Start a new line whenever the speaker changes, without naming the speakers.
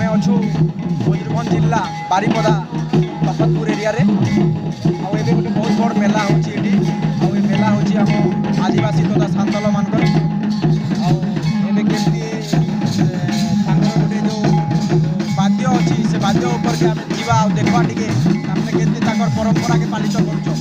आमे अच्छु मयूरभंज जिला बारिपदा बखतपुर एरिया रे आउ एबे गोटे बहुत बड़ मेला होची एठी आउ ए मेला होची हम आदिवासी तथा सांतल मानकर आउ एबे केमती तांकर गोटे जो वाद्य अछि से वाद्य ऊपर के आमे जीवा आउ देखबा टिके हमने केमती तांकर परंपरा के पालित करूछो।